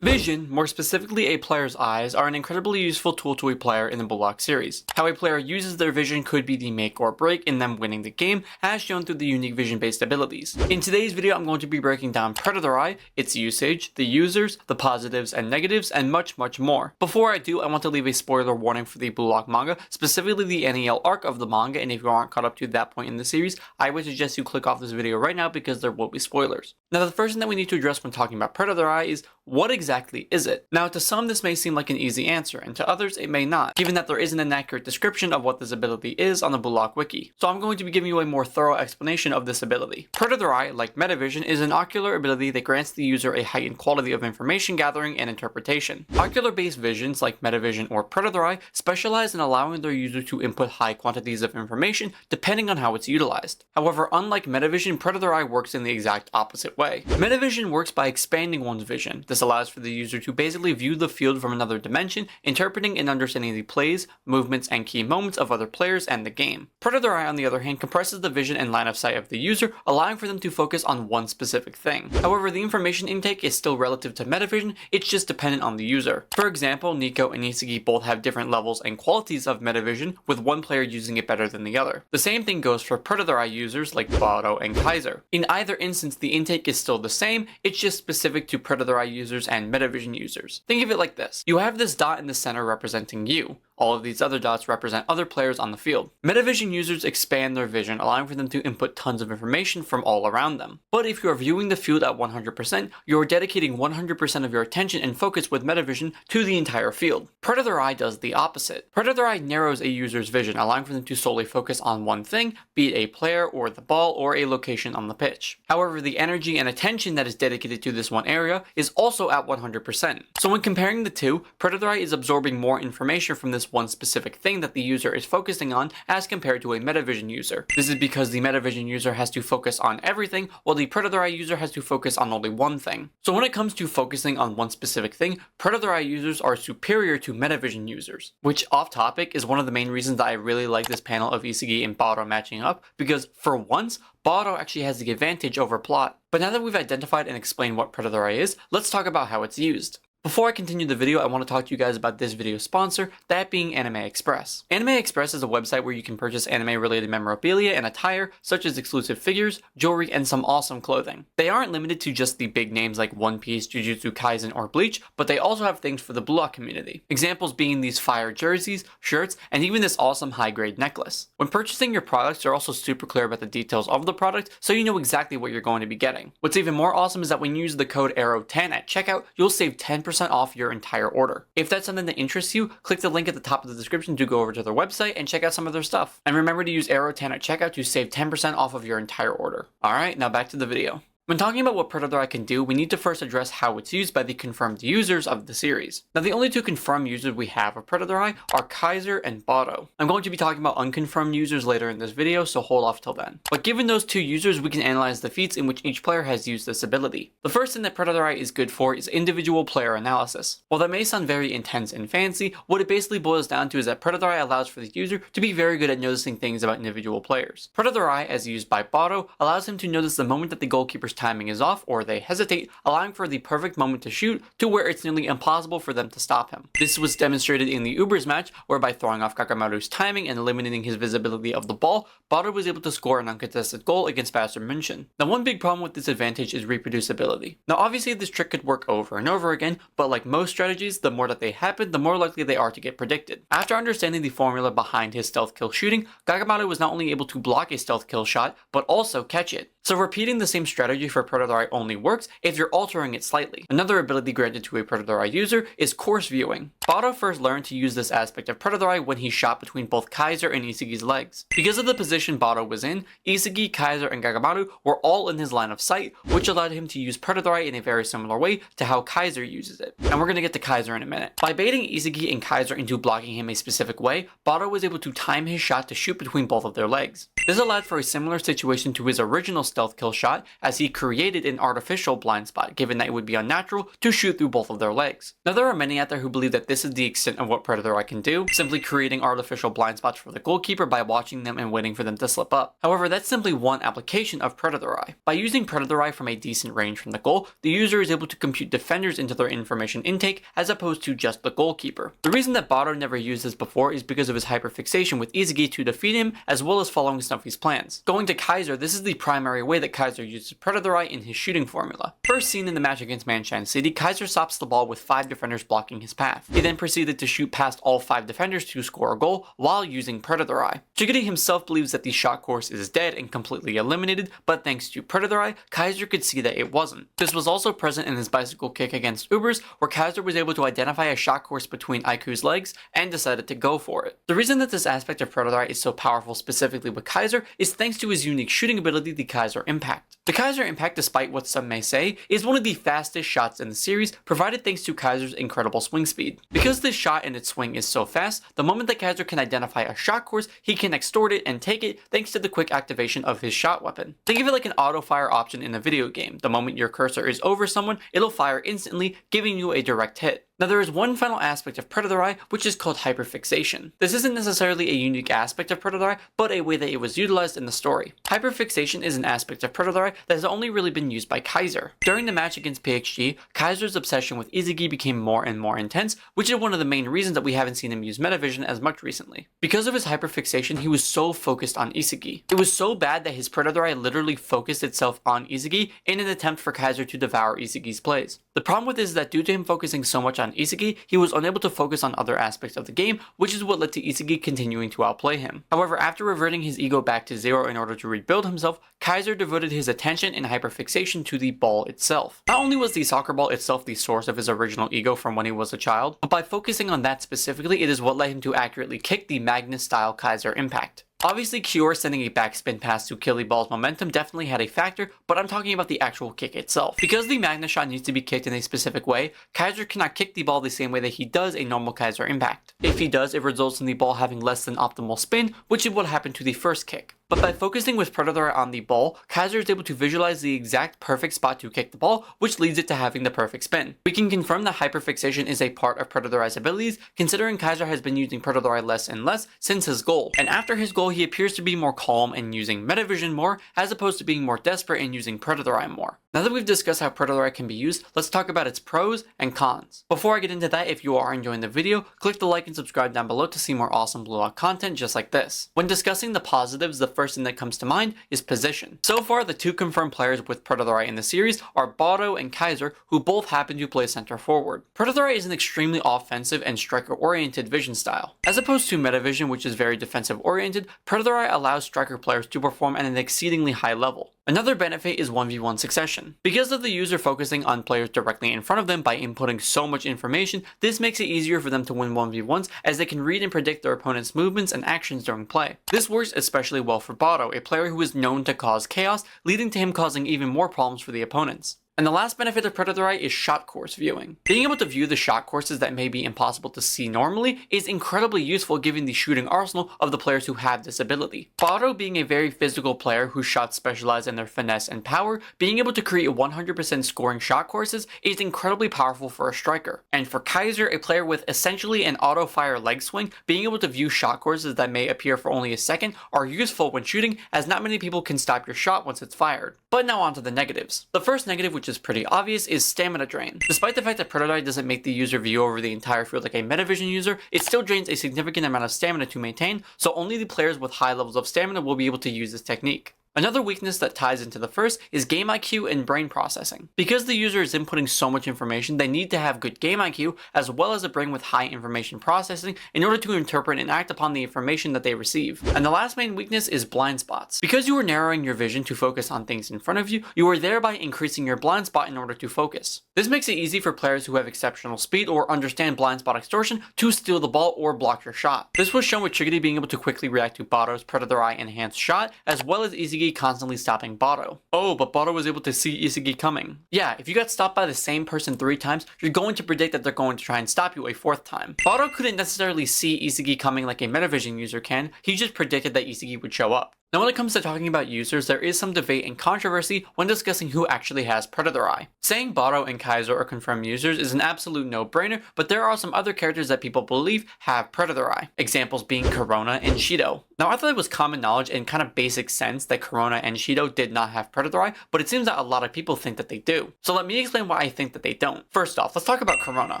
Vision, more specifically a player's eyes, are an incredibly useful tool to a player in the BLUELOCK series. How a player uses their vision could be the make or break in them winning the game, as shown through the unique vision-based abilities. In today's video, I'm going to be breaking down Predator Eye, its usage, the users, the positives and negatives, and much more. Before I do, I want to leave a spoiler warning for the BLUELOCK manga, specifically the NEL arc of the manga, and if you aren't caught up to that point in the series, I would suggest you click off this video right now because there will be spoilers. Now, the first thing that we need to address when talking about Predator Eye is, what exactly is it? Now, to some this may seem like an easy answer, and to others it may not, given that there isn't an accurate description of what this ability is on the BLUELOCK wiki. So I'm going to be giving you a more thorough explanation of this ability. Predator Eye, like Metavision, is an ocular ability that grants the user a heightened quality of information gathering and interpretation. Ocular-based visions, like Metavision or Predator Eye, specialize in allowing their user to input high quantities of information depending on how it's utilized. However, unlike Metavision, Predator Eye works in the exact opposite way. Metavision works by expanding one's vision. This allows for the user to basically view the field from another dimension, interpreting and understanding the plays, movements, and key moments of other players and the game. Predator Eye, on the other hand, compresses the vision and line of sight of the user, allowing for them to focus on one specific thing. However, the information intake is still relative to Metavision, it's just dependent on the user. For example, Nico and Isagi both have different levels and qualities of Metavision, with one player using it better than the other. The same thing goes for Predator Eye users like Burū and Kaiser. In either instance, the intake is still the same, it's just specific to Predator Eye users and Metavision users. Think of it like this. You have this dot in the center representing you. All of these other dots represent other players on the field. Metavision users expand their vision, allowing for them to input tons of information from all around them. But if you are viewing the field at 100%, you are dedicating 100% of your attention and focus with Metavision to the entire field. Predator Eye does the opposite. Predator Eye narrows a user's vision, allowing for them to solely focus on one thing, be it a player or the ball or a location on the pitch. However, the energy and attention that is dedicated to this one area is also at 100%. So when comparing the two, Predator Eye is absorbing more information from this one specific thing that the user is focusing on as compared to a Metavision user. This is because the Metavision user has to focus on everything, while the Predator Eye user has to focus on only one thing. So when it comes to focusing on one specific thing, Predator Eye users are superior to Metavision users. Which, off topic, is one of the main reasons that I really like this panel of Isagi and Burū matching up, because for once, Burū actually has the advantage over plot. But now that we've identified and explained what Predator Eye is, let's talk about how it's used. Before I continue the video, I want to talk to you guys about this video's sponsor, that being Anime Express. Anime Express is a website where you can purchase anime-related memorabilia and attire, such as exclusive figures, jewelry, and some awesome clothing. They aren't limited to just the big names like One Piece, Jujutsu Kaisen, or Bleach, but they also have things for the BLUELOCK community. Examples being these fire jerseys, shirts, and even this awesome high-grade necklace. When purchasing your products, they're also super clear about the details of the product, so you know exactly what you're going to be getting. What's even more awesome is that when you use the code ARROW10 at checkout, you'll save 10% off your entire order. If that's something that interests you, click the link at the top of the description to go over to their website and check out some of their stuff. And remember to use ARROW10 at checkout to save 10% off of your entire order. Alright, now back to the video. When talking about what Predator Eye can do, we need to first address how it's used by the confirmed users of the series. Now, the only two confirmed users we have of Predator Eye are Kaiser and Burū. I'm going to be talking about unconfirmed users later in this video, so hold off till then. But given those two users, we can analyze the feats in which each player has used this ability. The first thing that Predator Eye is good for is individual player analysis. While that may sound very intense and fancy, what it basically boils down to is that Predator Eye allows for the user to be very good at noticing things about individual players. Predator Eye, as used by Burū, allows him to notice the moment that the goalkeeper's timing is off or they hesitate, allowing for the perfect moment to shoot to where it's nearly impossible for them to stop him. This was demonstrated in the Ubers match, where by throwing off Kakamaru's timing and eliminating his visibility of the ball, Burū was able to score an uncontested goal against Bayern München. Now, one big problem with this advantage is reproducibility. Now, obviously this trick could work over and over again, but like most strategies, the more that they happen, the more likely they are to get predicted. After understanding the formula behind his stealth kill shooting, Kakamaru was not only able to block a stealth kill shot, but also catch it. So repeating the same strategy for Predator Eye only works if you're altering it slightly. Another ability granted to a Predator Eye user is course viewing. Burū first learned to use this aspect of Predator Eye when he shot between both Kaiser and Isagi's legs. Because of the position Burū was in, Isagi, Kaiser, and Kakamaru were all in his line of sight, which allowed him to use Predator Eye in a very similar way to how Kaiser uses it. And we're going to get to Kaiser in a minute. By baiting Isagi and Kaiser into blocking him a specific way, Burū was able to time his shot to shoot between both of their legs. This allowed for a similar situation to his original stealth kill shot, as he created an artificial blind spot, given that it would be unnatural to shoot through both of their legs. Now there are many out there who believe that this is the extent of what Predator Eye can do, simply creating artificial blind spots for the goalkeeper by watching them and waiting for them to slip up. However, that's simply one application of Predator Eye. By using Predator Eye from a decent range from the goal, the user is able to compute defenders into their information intake as opposed to just the goalkeeper. The reason that Burū never used this before is because of his hyperfixation with Isagi to defeat him, as well as following Snuffy's plans. Going to Kaiser, this is the primary way that Kaiser uses Predator Eye in his shooting formula. First seen in the match against Manshan City, Kaiser stops the ball with 5 defenders blocking his path. He then proceeded to shoot past all 5 defenders to score a goal while using Predator Eye. Chigiri himself believes that the shot course is dead and completely eliminated, but thanks to Predator Eye, Kaiser could see that it wasn't. This was also present in his bicycle kick against Ubers, where Kaiser was able to identify a shot course between Aiku's legs and decided to go for it. The reason that this aspect of Predator Eye is so powerful specifically with Kaiser is thanks to his unique shooting ability, the Kaiser Impact. The Kaiser Impact, despite what some may say, is one of the fastest shots in the series, provided thanks to Kaiser's incredible swing speed. Because this shot and its swing is so fast, the moment that Kaiser can identify a shot course, he can extort it and take it thanks to the quick activation of his shot weapon. Think of it like an auto-fire option in a video game. The moment your cursor is over someone, it'll fire instantly, giving you a direct hit. Now there is one final aspect of Predator Eye, which is called Hyperfixation. This isn't necessarily a unique aspect of Predator Eye, but a way that it was utilized in the story. Hyperfixation is an aspect of Predator Eye that has only really been used by Kaiser. During the match against PXG, Kaiser's obsession with Isagi became more and more intense, which is one of the main reasons that we haven't seen him use Metavision as much recently. Because of his hyperfixation, he was so focused on Isagi. It was so bad that his Predator Eye literally focused itself on Isagi in an attempt for Kaiser to devour Isagi's plays. The problem with this is that due to him focusing so much on Isagi, he was unable to focus on other aspects of the game, which is what led to Isagi continuing to outplay him. However, after reverting his ego back to 0 in order to rebuild himself, Kaiser devoted his attention and hyperfixation to the ball itself. Not only was the soccer ball itself the source of his original ego from when he was a child, but by focusing on that specifically, it is what led him to accurately kick the Magnus-style Kaiser Impact. Obviously, Kyor sending a backspin pass to kill the ball's momentum definitely had a factor, but I'm talking about the actual kick itself. Because the Magnus shot needs to be kicked in a specific way, Kaiser cannot kick the ball the same way that he does a normal Kaiser Impact. If he does, it results in the ball having less than optimal spin, which is what happened to the first kick. But by focusing with Predator on the ball, Kaiser is able to visualize the exact perfect spot to kick the ball, which leads it to having the perfect spin. We can confirm that hyperfixation is a part of Predator Eye's abilities, considering Kaiser has been using Predator Eye less and less since his goal. And after his goal, he appears to be more calm and using Metavision more, as opposed to being more desperate and using Predator Eye more. Now that we've discussed how Predator Eye can be used, let's talk about its pros and cons. Before I get into that, if you are enjoying the video, click the like and subscribe down below to see more awesome BLUELOCK content just like this. When discussing the positives, the first thing that comes to mind is position. So far, the 2 confirmed players with Predator Eye in the series are Burū and Kaiser, who both happen to play center forward. Predator Eye is an extremely offensive and striker-oriented vision style. As opposed to Metavision, which is very defensive-oriented, Predator Eye allows striker players to perform at an exceedingly high level. Another benefit is 1v1 succession. Because of the user focusing on players directly in front of them by inputting so much information, this makes it easier for them to win 1v1s as they can read and predict their opponent's movements and actions during play. This works especially well for Burū, a player who is known to cause chaos, leading to him causing even more problems for the opponents. And the last benefit of Predator Eye is shot course viewing. Being able to view the shot courses that may be impossible to see normally is incredibly useful given the shooting arsenal of the players who have this ability. Burū, being a very physical player whose shots specialize in their finesse and power, being able to create 100% scoring shot courses is incredibly powerful for a striker. And for Kaiser, a player with essentially an auto-fire leg swing, being able to view shot courses that may appear for only a second are useful when shooting, as not many people can stop your shot once it's fired. But now on to the negatives. The first negative, which is pretty obvious, is stamina drain. Despite the fact that Predator Eye doesn't make the user view over the entire field like a Metavision user, it still drains a significant amount of stamina to maintain, so only the players with high levels of stamina will be able to use this technique. Another weakness that ties into the first is game IQ and brain processing. Because the user is inputting so much information, they need to have good game IQ as well as a brain with high information processing in order to interpret and act upon the information that they receive. And the last main weakness is blind spots. Because you are narrowing your vision to focus on things in front of you, you are thereby increasing your blind spot in order to focus. This makes it easy for players who have exceptional speed or understand blind spot extortion to steal the ball or block your shot. This was shown with Chigiri being able to quickly react to Burū's Predator Eye enhanced shot, as well as Isagi constantly stopping Burū. Oh, but Burū was able to see Isagi coming. Yeah, if you got stopped by the same person 3 times, you're going to predict that they're going to try and stop you a 4th time. Burū couldn't necessarily see Isagi coming like a Metavision user can, he just predicted that Isagi would show up. Now when it comes to talking about users, there is some debate and controversy when discussing who actually has Predator Eye. Saying Barou and Kaiser are confirmed users is an absolute no-brainer, but there are some other characters that people believe have Predator Eye. Examples being Corona and Shido. Now I thought it was common knowledge and kind of basic sense that Corona and Shido did not have Predator Eye, but it seems that a lot of people think that they do. So let me explain why I think that they don't. First off, let's talk about Corona.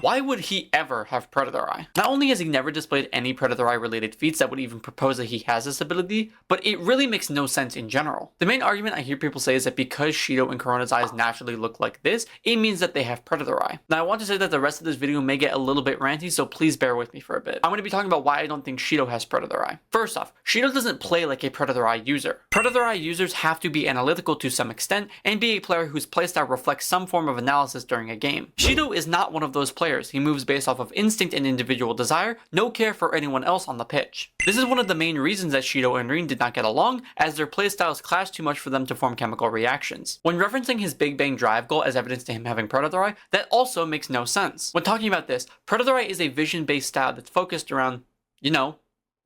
Why would he ever have Predator Eye? Not only has he never displayed any Predator Eye related feats that would even propose that he has this ability, but it really makes no sense in general. The main argument I hear people say is that because Shido and Corona's eyes naturally look like this, it means that they have Predator Eye. Now I want to say that the rest of this video may get a little bit ranty, so please bear with me for a bit. I'm going to be talking about why I don't think Shido has Predator Eye. First off, Shido doesn't play like a Predator Eye user. Predator Eye users have to be analytical to some extent and be a player whose playstyle reflects some form of analysis during a game. Shido is not one of those players. He moves based off of instinct and individual desire, no care for anyone else on the pitch. This is one of the main reasons that Shido and Rin did not get along, as their playstyles clash too much for them to form chemical reactions. When referencing his Big Bang Drive goal as evidence to him having Predator Eye, that also makes no sense. When talking about this, Predator Eye is a vision-based style that's focused around,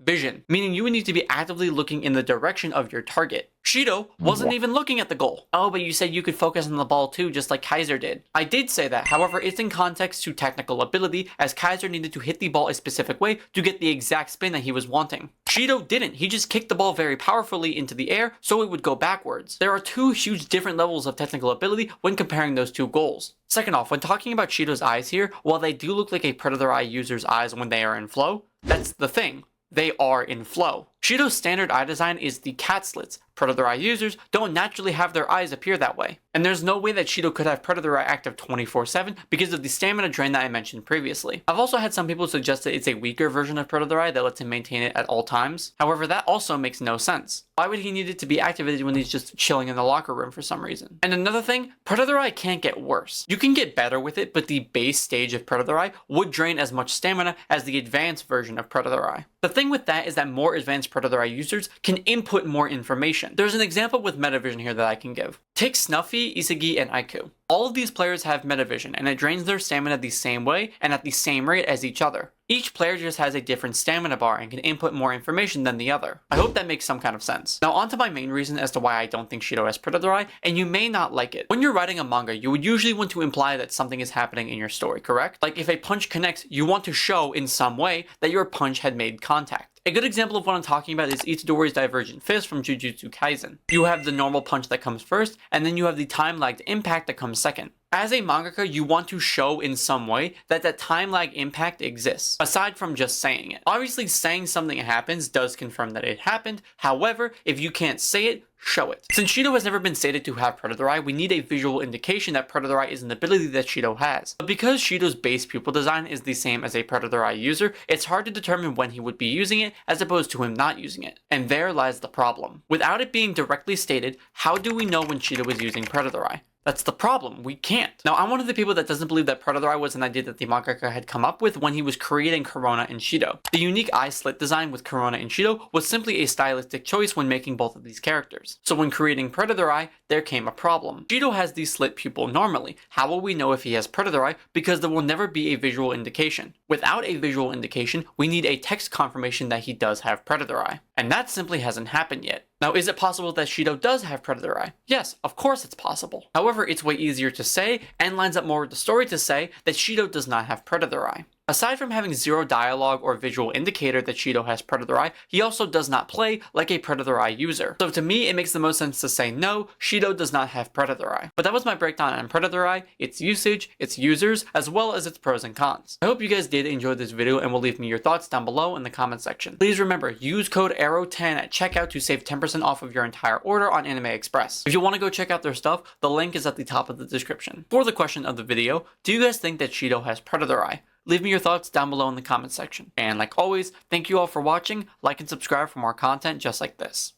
vision, meaning you would need to be actively looking in the direction of your target. Shido wasn't even looking at the goal. Oh, but you said you could focus on the ball too, just like Kaiser did. I did say that, however, it's in context to technical ability, as Kaiser needed to hit the ball a specific way to get the exact spin that he was wanting. Shido didn't. He just kicked the ball very powerfully into the air so it would go backwards. There are two huge different levels of technical ability when comparing those two goals. Second off, when talking about Shido's eyes here, while they do look like a Predator Eye user's eyes when they are in flow, that's the thing. They are in flow. Shido's standard eye design is the cat slits. Predator Eye users don't naturally have their eyes appear that way. And there's no way that Shido could have Predator Eye active 24/7 because of the stamina drain that I mentioned previously. I've also had some people suggest that it's a weaker version of Predator Eye that lets him maintain it at all times. However, that also makes no sense. Why would he need it to be activated when he's just chilling in the locker room for some reason? And another thing, Predator Eye can't get worse. You can get better with it, but the base stage of Predator Eye would drain as much stamina as the advanced version of Predator Eye. The thing with that is that more advanced Predator Eye users can input more information. There's an example with Metavision here that I can give. Take Snuffy, Isagi, and Aiku. All of these players have Metavision, and it drains their stamina the same way and at the same rate as each other. Each player just has a different stamina bar and can input more information than the other. I hope that makes some kind of sense. Now on to my main reason as to why I don't think Shido has Predator Eye, and you may not like it. When you're writing a manga, you would usually want to imply that something is happening in your story, correct? Like if a punch connects, you want to show in some way that your punch had made contact. A good example of what I'm talking about is Itadori's Divergent Fist from Jujutsu Kaisen. You have the normal punch that comes first, and then you have the time-lagged impact that comes second. As a mangaka, you want to show in some way that that time lag impact exists, aside from just saying it. Obviously, saying something happens does confirm that it happened. However, if you can't say it, show it. Since Shido has never been stated to have Predator Eye, we need a visual indication that Predator Eye is an ability that Shido has. But because Shido's base pupil design is the same as a Predator Eye user, it's hard to determine when he would be using it as opposed to him not using it. And there lies the problem. Without it being directly stated, how do we know when Shido is using Predator Eye? That's the problem, we can't. Now, I'm one of the people that doesn't believe that Predator Eye was an idea that the mangaka had come up with when he was creating Corona and Shido. The unique eye slit design with Corona and Shido was simply a stylistic choice when making both of these characters. So when creating Predator Eye, there came a problem. Shido has the slit pupil normally. How will we know if he has Predator Eye? Because there will never be a visual indication. Without a visual indication, we need a text confirmation that he does have Predator Eye. And that simply hasn't happened yet. Now, is it possible that Shido does have Predator Eye? Yes, of course it's possible. However, it's way easier to say, and lines up more with the story to say, that Shido does not have Predator Eye. Aside from having zero dialogue or visual indicator that Shido has Predator Eye, he also does not play like a Predator Eye user. So to me, it makes the most sense to say no, Shido does not have Predator Eye. But that was my breakdown on Predator Eye, its usage, its users, as well as its pros and cons. I hope you guys did enjoy this video and will leave me your thoughts down below in the comment section. Please remember, use code ARROW10 at checkout to save 10% off of your entire order on Anime Express. If you want to go check out their stuff, the link is at the top of the description. For the question of the video, do you guys think that Shido has Predator Eye? Leave me your thoughts down below in the comment section. And like always, thank you all for watching, like and subscribe for more content just like this.